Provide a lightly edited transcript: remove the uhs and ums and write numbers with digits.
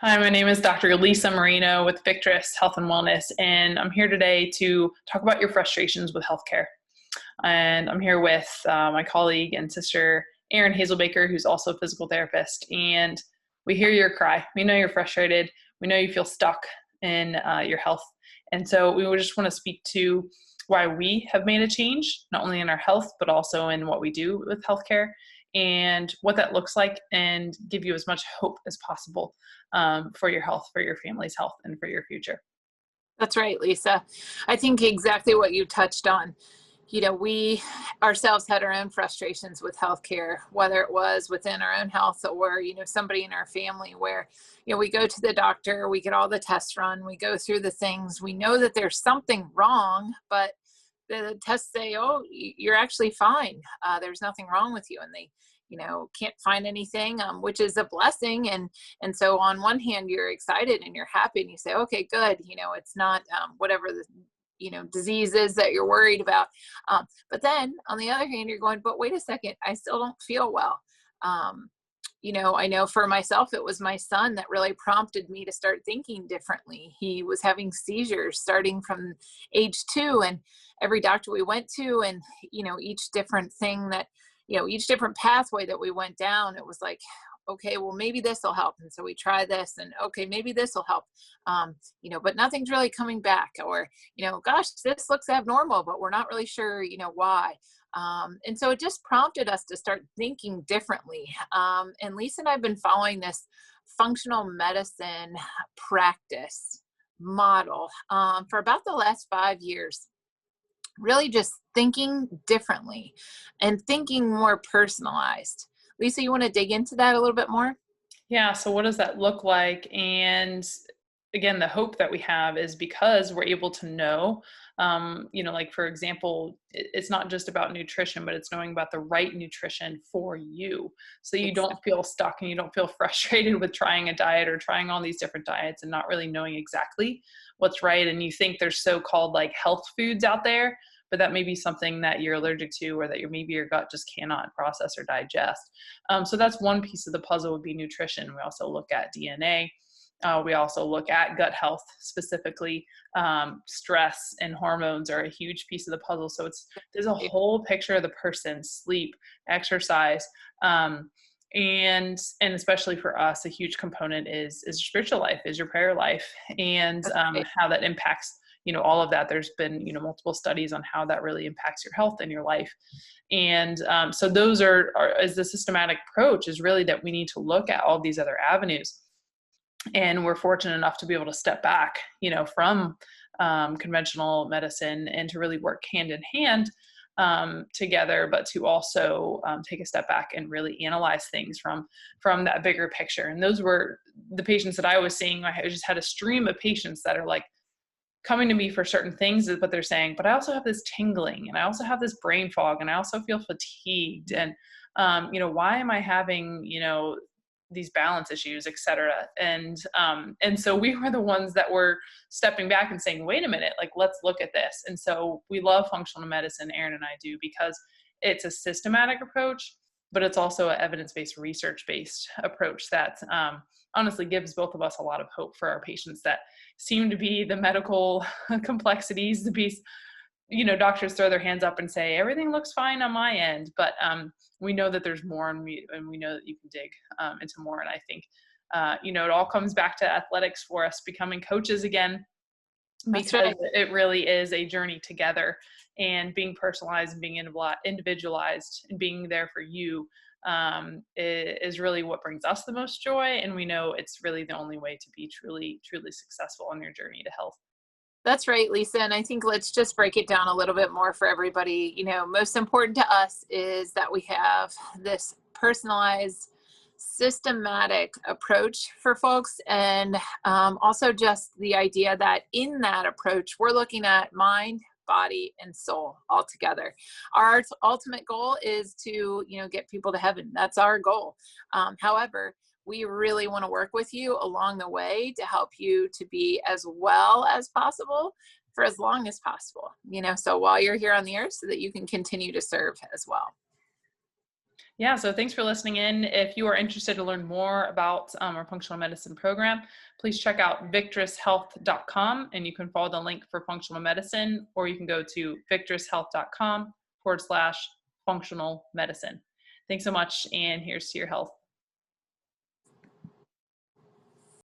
Hi, my name is Dr. Lisa Marino with Victress Health and Wellness, and I'm here today to talk about your frustrations with healthcare. And I'm here with my colleague and sister, Erin Hazelbaker, who's also a physical therapist. And we hear your cry. We know you're frustrated. We know you feel stuck in your health. And so we would just want to speak to why we have made a change, not only in our health, but also in what we do with healthcare and what that looks like, and give you as much hope as possible for your health, for your family's health, and for your future. That's right, Lisa. I think exactly what you touched on. We ourselves had our own frustrations with healthcare, whether it was within our own health or, somebody in our family where, we go to the doctor, we get all the tests run, we go through the things, we know that there's something wrong, but the tests say, oh, you're actually fine. There's nothing wrong with you. And they, can't find anything, which is a blessing. And so on one hand, you're excited and you're happy and you say, okay, good. It's not whatever the, disease is that you're worried about. But then on the other hand, you're going, but wait a second, I still don't feel well. I know for myself, it was my son that really prompted me to start thinking differently. He was having seizures starting from age 2, and every doctor we went to, and, each different thing that, each different pathway that we went down, it was like, okay, well, maybe this will help. And so we try this, and okay, maybe this will help, but nothing's really coming back, or, gosh, this looks abnormal, but we're not really sure, why. And so it just prompted us to start thinking differently. And Lisa and I have been following this functional medicine practice model for about the last 5 years, really just thinking differently and thinking more personalized. Lisa, you want to dig into that a little bit more? Yeah, so what does that look like? And again, the hope that we have is because we're able to know, like for example, it's not just about nutrition, but it's knowing about the right nutrition for you. So you don't Exactly. feel stuck and you don't feel frustrated with trying a diet or trying all these different diets and not really knowing exactly what's right. And you think there's so-called like health foods out there, but that may be something that you're allergic to, or that maybe your gut just cannot process or digest. So that's one piece of the puzzle, would be nutrition. We also look at DNA. We also look at gut health specifically. Stress and hormones are a huge piece of the puzzle. So there's a whole picture of the person: sleep, exercise, and especially for us, a huge component is your spiritual life, is your prayer life, and how that impacts all of that. There's been multiple studies on how that really impacts your health and your life. And so those are as the systematic approach is really that we need to look at all these other avenues. And we're fortunate enough to be able to step back, from conventional medicine, and to really work hand in hand together, but to also take a step back and really analyze things from that bigger picture. And those were the patients that I was seeing. I just had a stream of patients that are like coming to me for certain things, but they're saying, but I also have this tingling, and I also have this brain fog, and I also feel fatigued, and why am I having these balance issues, et cetera. And so we were the ones that were stepping back and saying, wait a minute, like, let's look at this. And so we love functional medicine, Erin and I do, because it's a systematic approach, but it's also an evidence-based, research-based approach that honestly gives both of us a lot of hope for our patients that seem to be the medical complexities, the piece. Doctors throw their hands up and say, everything looks fine on my end, but we know that there's more, and we know that you can dig into more. And I think, it all comes back to athletics for us becoming coaches again, That's because right. it really is a journey together, and being personalized and being individualized and being there for you is really what brings us the most joy. And we know it's really the only way to be truly, truly successful on your journey to health. That's right, Lisa. And I think let's just break it down a little bit more for everybody. Most important to us is that we have this personalized, systematic approach for folks. And also just the idea that in that approach, we're looking at mind, body, and soul all together. Our ultimate goal is to, get people to heaven. That's our goal. However, we really want to work with you along the way to help you to be as well as possible for as long as possible, so while you're here on the earth, so that you can continue to serve as well. Yeah, so thanks for listening in. If you are interested to learn more about our functional medicine program, please check out victorishealth.com, and you can follow the link for functional medicine, or you can go to victorishealth.com/functional medicine. Thanks so much, and here's to your health.